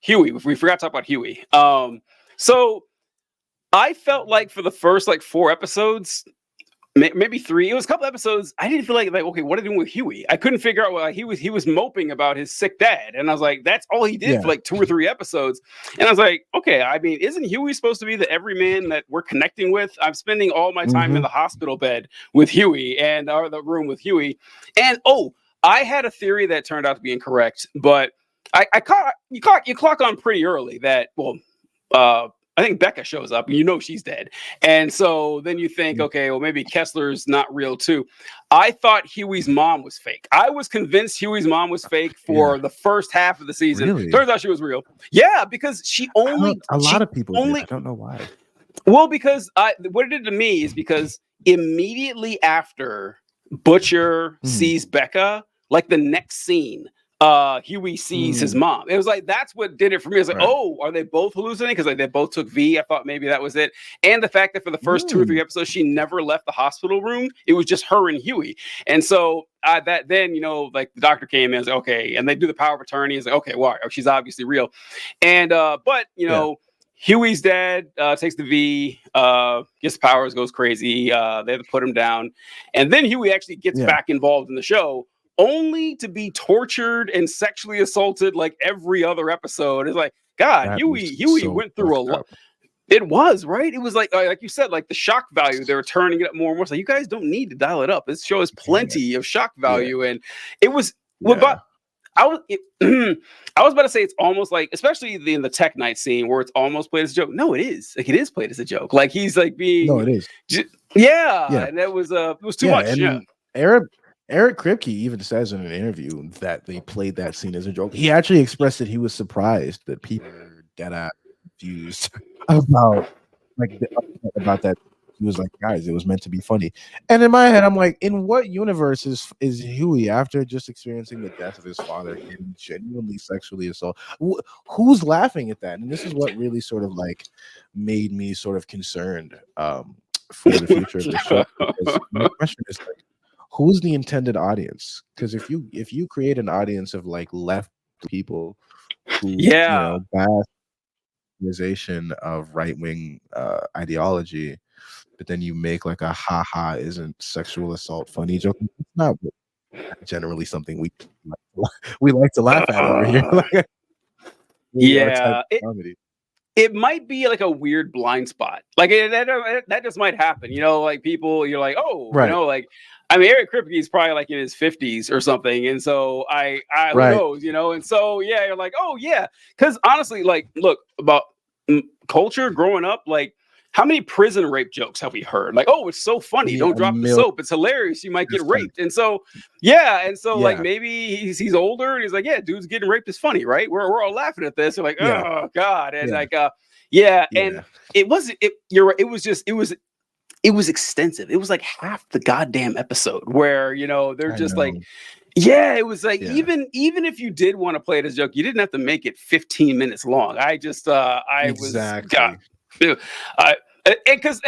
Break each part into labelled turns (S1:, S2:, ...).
S1: Hughie. We forgot to talk about Hughie. So I felt like for the first like 4 episodes, maybe 3. It was a couple episodes. I didn't feel like okay, what are they doing with Hughie? I couldn't figure out why he was moping about his sick dad, and I was like, that's all he did for like 2 or 3 episodes. And I was like, okay, I mean, isn't Hughie supposed to be the everyman that we're connecting with? I'm spending all my time in the hospital bed with Hughie or the room with Hughie, and I had a theory that turned out to be incorrect, but you clock on pretty early that I think Becca shows up, and you know she's dead. And so then you think, okay, well, maybe Kessler's not real too. I thought Hughie's mom was fake. I was convinced Hughie's mom was fake for the first half of the season.
S2: Really?
S1: Turns out she was real. Yeah, because
S2: a lot of people did. I don't know why.
S1: Well, because what it did to me is because immediately after Butcher sees Becca, like the next scene, Hughie sees his mom. It was like, that's what did it for me. I was like, oh, are they both hallucinating? Because like they both took V. I thought maybe that was it. And the fact that for the first 2 or 3 episodes, she never left the hospital room. It was just her and Hughie. And so that then, like the doctor came in and was like, okay, and they do the power of attorney. It's like, okay, well, she's obviously real. And but Hughie's dad takes the V, gets powers, goes crazy. They have to put him down. And then Hughie actually gets back involved in the show, only to be tortured and sexually assaulted like every other episode. It's like, God, Hughie went through a lot. It was, right? It was like you said, like the shock value, they were turning it up more and more. It's like, you guys don't need to dial it up. This show has plenty of shock value. And it was, but I was about to say it's almost like, especially in the Tech Night scene where it's almost played as a joke. No, it is. Like, it is played as a joke. Like, he's like being.
S2: No, it is.
S1: And that was it was too much.
S2: And Eric Kripke even says in an interview that they played that scene as a joke. He actually expressed that he was surprised that people were dead ass confused about that. He was like, guys, it was meant to be funny. And in my head, I'm like, in what universe is Hughie, after just experiencing the death of his father, getting genuinely sexually assaulted? Who's laughing at that? And this is what really sort of like made me sort of concerned for the future of the show. Because my question is like, who's the intended audience? Because if you create an audience of like left people who bask organization of right-wing ideology, but then you make like a haha isn't sexual assault funny joke, it's not generally something we like to laugh at over here.
S1: It might be like a weird blind spot. Like that just might happen. Like people, you're like, like, I mean, Eric Kripke is probably like in his 50s or something. And so who knows, and so, you're like, oh yeah. Cause honestly, like, look, about culture growing up, like, how many prison rape jokes have we heard? Like, oh, it's so funny. Don't drop the soap. It's hilarious. You might get raped. And so, like maybe he's older and he's like, yeah, dude's getting raped is funny, right? We're all laughing at this. We're like, oh God. And and it wasn't, you're right. It was extensive. It was like half the goddamn episode where, they're just like, it was like, even if you did want to play it as a joke, you didn't have to make it 15 minutes long. And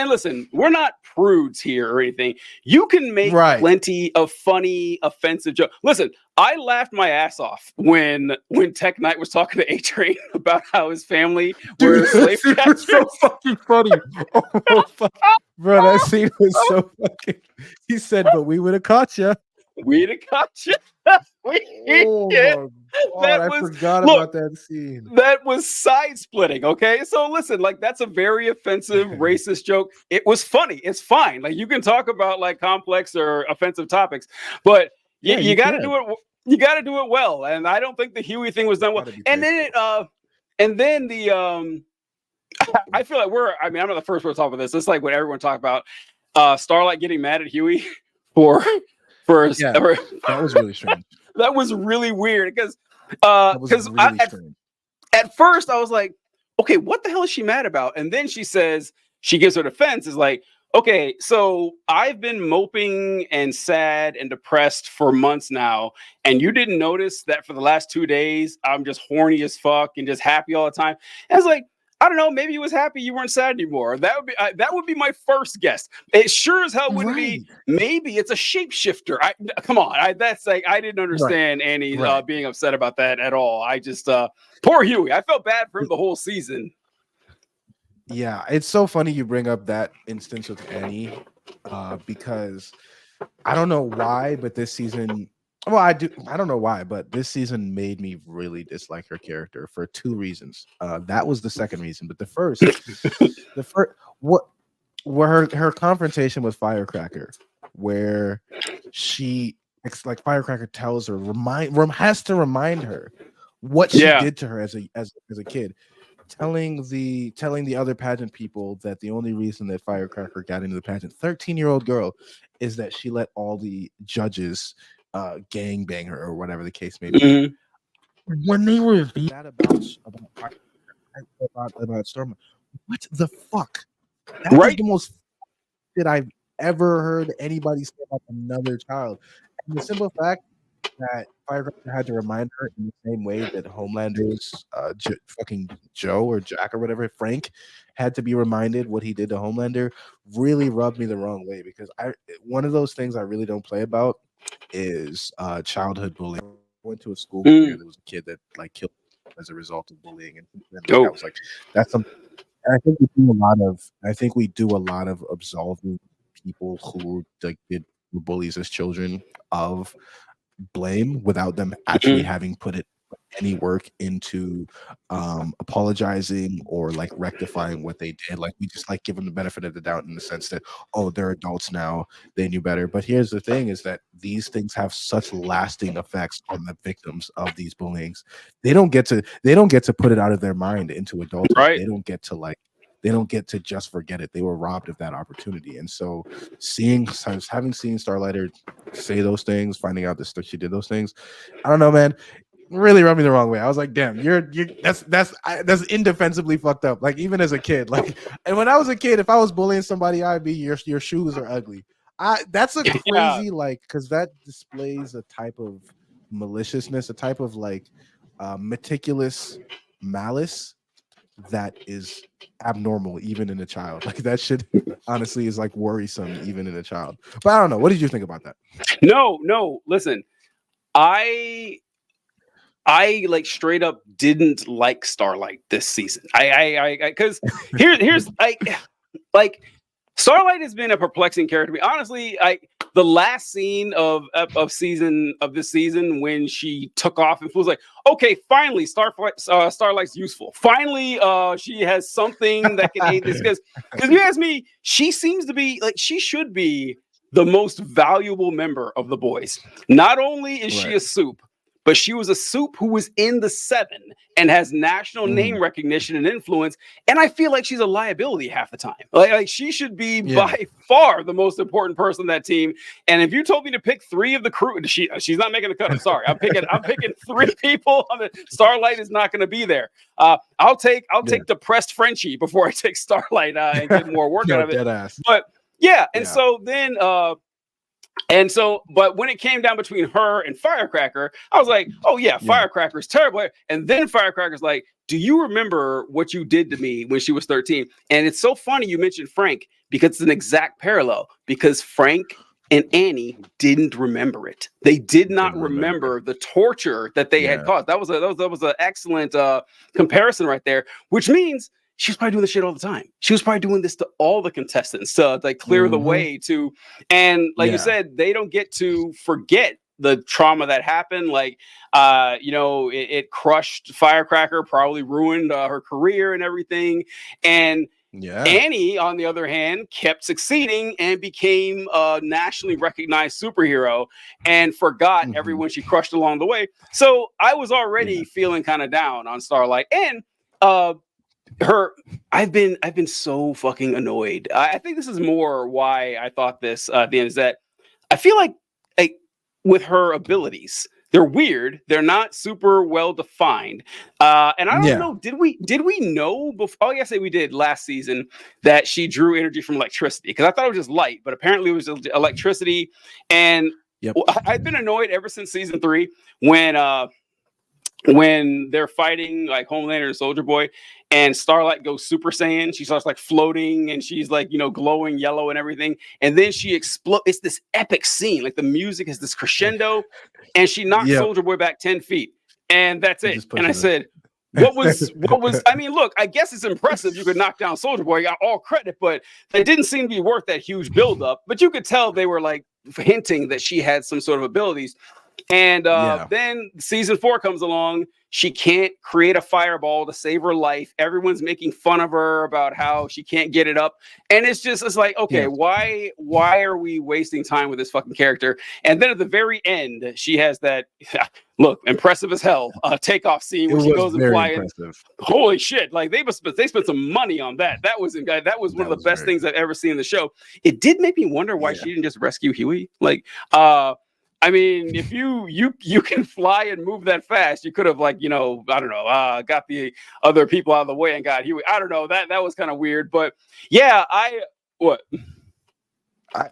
S1: listen, we're not prudes here or anything. You can make plenty of funny, offensive jokes. Listen, I laughed my ass off when Tech Night was talking to A-Train about how his family were slave catchers.
S2: So fucking funny. Bro, that scene was so fucking. He said, "But we would have caught you.
S1: We'd have caught you."
S2: I forgot about that scene.
S1: That was side splitting. Okay, so listen, like, that's a very offensive, racist joke. It was funny. It's fine. Like, you can talk about like complex or offensive topics, but you got to do it. You got to do it well. And I don't think the Hughie thing was done well. And then I feel like I'm not the first one to talk about this. It's like what everyone talked about. Starlight getting mad at Hughie for
S2: that was really strange.
S1: That was really weird because at first I was like, okay, what the hell is she mad about? And then she says, she gives her defense, is like, okay, so I've been moping and sad and depressed for months now, and you didn't notice that for the last 2 days I'm just horny as fuck and just happy all the time. And I was like, I don't know. Maybe he was happy you weren't sad anymore. That would be my first guess. It sure as hell wouldn't be. Maybe it's a shapeshifter. Come on. That's like I didn't understand Annie being upset about that at all. I just poor Hughie. I felt bad for him the whole season.
S2: Yeah, it's so funny you bring up that instance with Annie, because I don't know why, but this season. Well, I don't know why, but this season made me really dislike her character for two reasons. That was the second reason, but the first, where her confrontation with Firecracker, where it's like Firecracker tells her has to remind her what she did to her as a kid, telling the other pageant people that the only reason that Firecracker got into the pageant, 13-year-old girl, is that she let all the judges gang bang her or whatever the case may be. Mm-hmm. When they revealed that about Storm, what the fuck? That was the most that I've ever heard anybody say about another child. And the simple fact that Firecracker had to remind her in the same way that Homelander's fucking Joe or Jack or whatever, Frank, had to be reminded what he did to Homelander, really rubbed me the wrong way, because one of those things I really don't play about is childhood bullying. I went to a school where there was a kid that like killed as a result of bullying, and I was like, that's something. I think we do a lot of absolving people who like did bullies as children of blame without them actually having put any work into apologizing or like rectifying what they did. Like we just like give them the benefit of the doubt in the sense that, oh, they're adults now, they knew better. But here's the thing, is that these things have such lasting effects on the victims of these bullyings. They don't get to put it out of their mind into adulthood. Right. They don't get to just forget it. They were robbed of that opportunity. And so having seen Starlighter say those things, finding out that she did those things, I don't know, man, really rubbed me the wrong way. I was like, damn, that's indefensibly fucked up. Like even as a kid, like, and when I was a kid, if I was bullying somebody, I'd be your shoes are ugly. That's a crazy because that displays a type of maliciousness, a type of like meticulous malice that is abnormal even in a child. Like that shit honestly is like worrisome even in a child. But I don't know, what did you think about that?
S1: No, listen, I like straight up didn't like Starlight this season. I because here's like Starlight has been a perplexing character to me. Honestly, the last scene of this season when she took off and was like, okay, finally Starlight's useful. Finally, she has something that can aid this, because you ask me, she seems to be like, she should be the most valuable member of the boys. Not only is she a soup, but she was a soup who was in the 7 and has national name recognition and influence. And I feel like she's a liability half the time. Like she should be by far the most important person on that team. And if you told me to pick 3 of the crew, she's not making the cut. I'm sorry. I'm picking 3 people. Starlight is not going to be there. I'll take depressed Frenchie before I take Starlight and get more work out of it. But so then. But when it came down between her and Firecracker, I was like, oh yeah, Firecracker's terrible. And then Firecracker's like, do you remember what you did to me when she was 13? And it's so funny you mentioned Frank, because it's an exact parallel, because Frank and Annie didn't remember it. They did not remember the torture that they had caused. That was an excellent comparison right there, which means she was probably doing this shit all the time. She was probably doing this to all the contestants to like clear the way to, and like you said, they don't get to forget the trauma that happened. Like, it crushed Firecracker, probably ruined her career and everything. And Annie, on the other hand, kept succeeding and became a nationally recognized superhero and forgot everyone she crushed along the way. So I was already feeling kind of down on Starlight, and I've been so fucking annoyed. I think this is more why I thought this at the end, is that I feel like with her abilities, they're weird. They're not super well defined. And I don't know, did we know before? Oh, yes, we did last season that she drew energy from electricity, because I thought it was just light, but apparently it was just electricity. And I've been annoyed ever since season 3 when when they're fighting like Homelander and Soldier Boy, and Starlight goes Super Saiyan. She starts like floating, and she's like, glowing yellow and everything. And then she explodes. It's this epic scene. Like the music is this crescendo, and she knocks Soldier Boy back 10 feet, and that's it. And I said, what was I mean, look, I guess it's impressive you could knock down Soldier Boy. You got all credit, but it didn't seem to be worth that huge buildup. But you could tell they were like hinting that she had some sort of abilities. And then season 4 comes along. She can't create a fireball to save her life. Everyone's making fun of her about how she can't get it up. And it's like, okay, why are we wasting time with this fucking character? And then at the very end, she has that look, impressive as hell takeoff scene where she goes and flying. Holy shit! Like they spent some money on that. That was one of the best things I've ever seen in the show. It did make me wonder why she didn't just rescue Hughie. Like, I mean, if you can fly and move that fast, you could have I don't know, got the other people out of the way and got Hughie. I don't know. That was kind of weird, but yeah,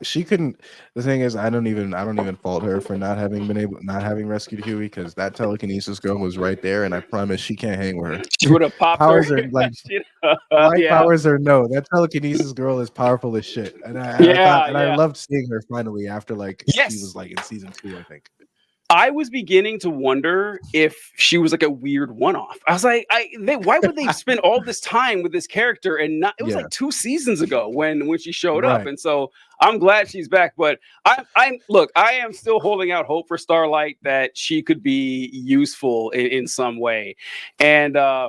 S2: she couldn't. The thing is, I don't even fault her for not having rescued Hughie, because that telekinesis girl was right there, and I promise she can't hang with her.
S1: She would have popped
S2: powers
S1: her.
S2: Are like powers or no, that telekinesis girl is powerful as shit. And I loved seeing her finally after she was like in season 2, I think.
S1: I was beginning to wonder if she was like a weird one-off. I was like, why would they spend all this time with this character and not? It was like 2 seasons ago when she showed up, and so I'm glad she's back. But I am still holding out hope for Starlight that she could be useful in some way, and